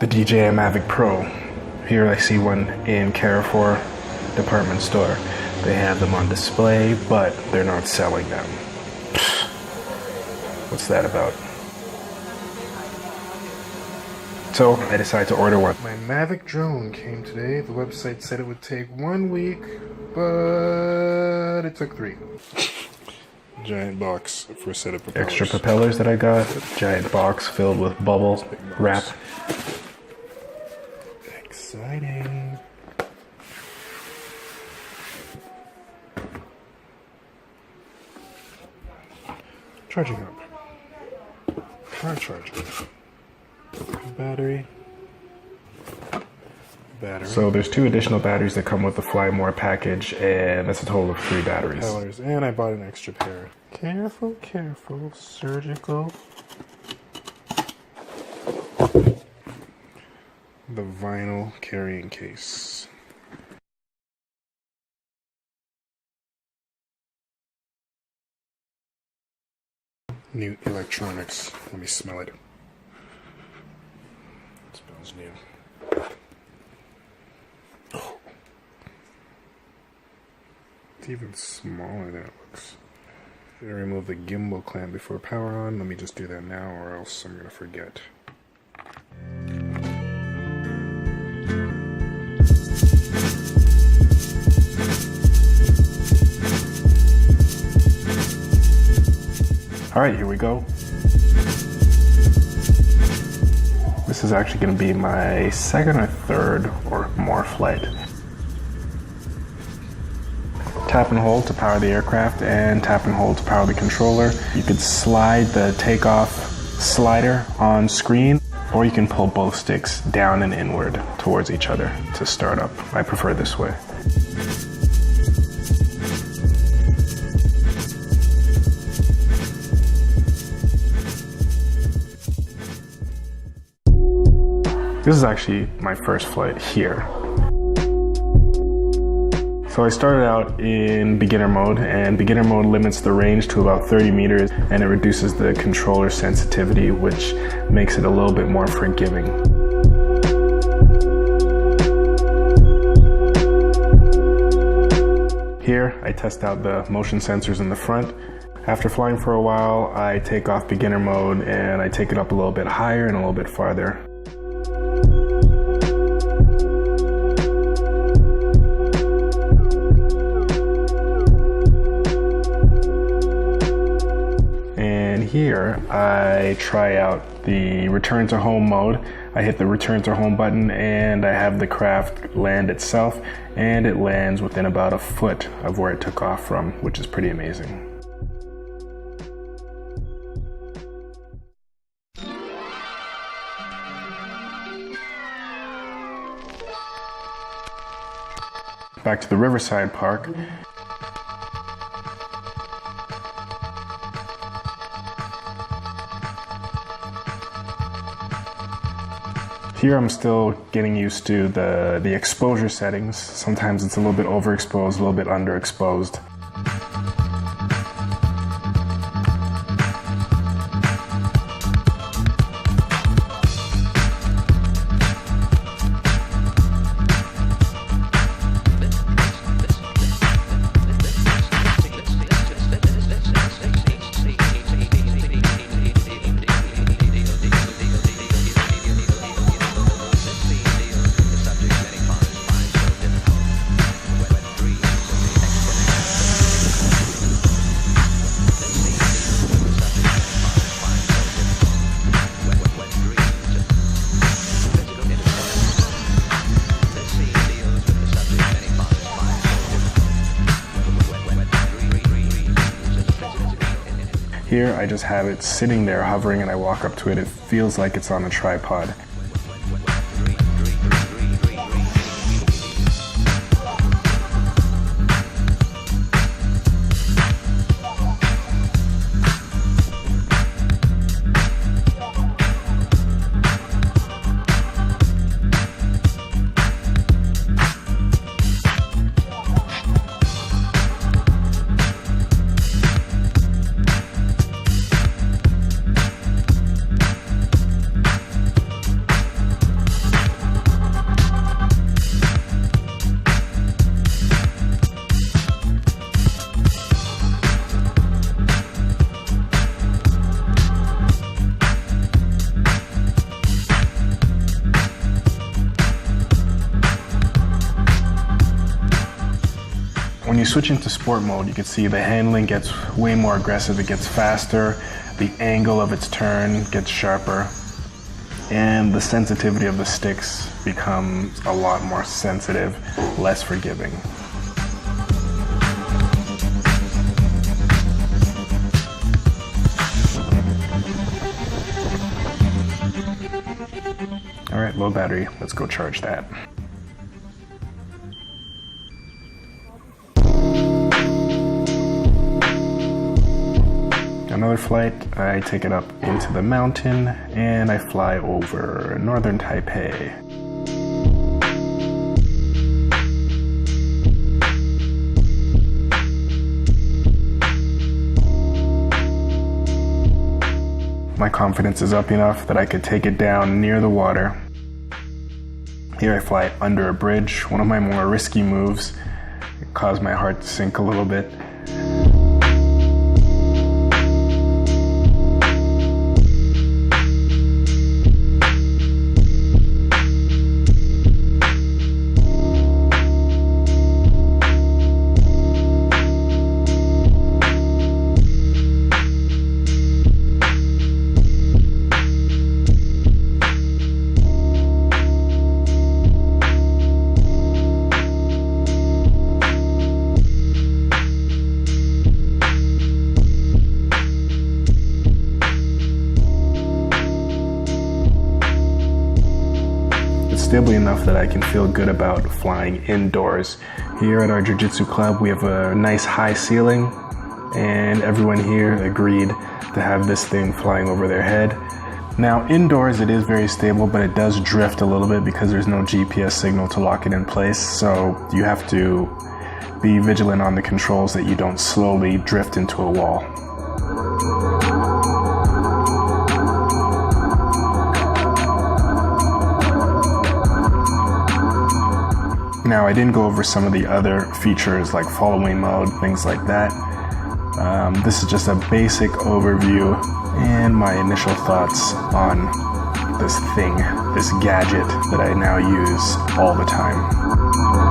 the DJI Mavic Pro. Here I see one in Carrefour department store. They have them on display, but they're not selling them. What's that about? So I decided to order one. My Mavic drone came today. The website said it would take 1 week, but it took 3. Giant box for a set of propellers. Extra propellers that I got. Giant box filled with bubble wrap. Exciting. Charging up. Car charger. Battery. So there's 2 additional batteries that come with the Fly More package, and that's a total of 3 batteries. And I bought an extra pair. Careful, careful, surgical. The vinyl carrying case. New electronics. Let me smell it. It smells new. Oh. It's even smaller than it looks. I remove the gimbal clamp before power on. Let me just do that now, or else I'm gonna forget. All right, here we go. This is actually going to be my 2nd or 3rd or more flight. Tap and hold to power the aircraft, and tap and hold to power the controller. You could slide the takeoff slider on screen, or you can pull both sticks down and inward towards each other to start up. I prefer this way. This is actually my first flight here. So I started out in beginner mode, and beginner mode limits the range to about 30 meters, and it reduces the controller sensitivity, which makes it a little bit more forgiving. Here, I test out the motion sensors in the front. After flying for a while, I take off beginner mode and I take it up a little bit higher and a little bit farther. Here, I try out the return to home mode. I hit the return to home button and I have the craft land itself, and it lands within about a foot of where it took off from, which is pretty amazing. Back to the Riverside Park. Here I'm still getting used to the exposure settings. Sometimes it's a little bit overexposed, a little bit underexposed. Here, I just have it sitting there hovering, and I walk up to it. It feels like it's on a tripod. When you switch into sport mode, you can see the handling gets way more aggressive, it gets faster, the angle of its turn gets sharper, and the sensitivity of the sticks becomes a lot more sensitive, less forgiving. All right, low battery, let's go charge that. Another flight, I take it up into the mountain and I fly over northern Taipei. My confidence is up enough that I could take it down near the water. Here I fly under a bridge, one of my more risky moves. It caused my heart to sink a little bit. Stable enough that I can feel good about flying indoors. Here at our jiu-jitsu club, we have a nice high ceiling, and everyone here agreed to have this thing flying over their head. Now, indoors it is very stable, but it does drift a little bit because there's no GPS signal to lock it in place, so you have to be vigilant on the controls that you don't slowly drift into a wall. Now, I didn't go over some of the other features like following mode, things like that. This is just a basic overview and my initial thoughts on this thing, this gadget that I now use all the time.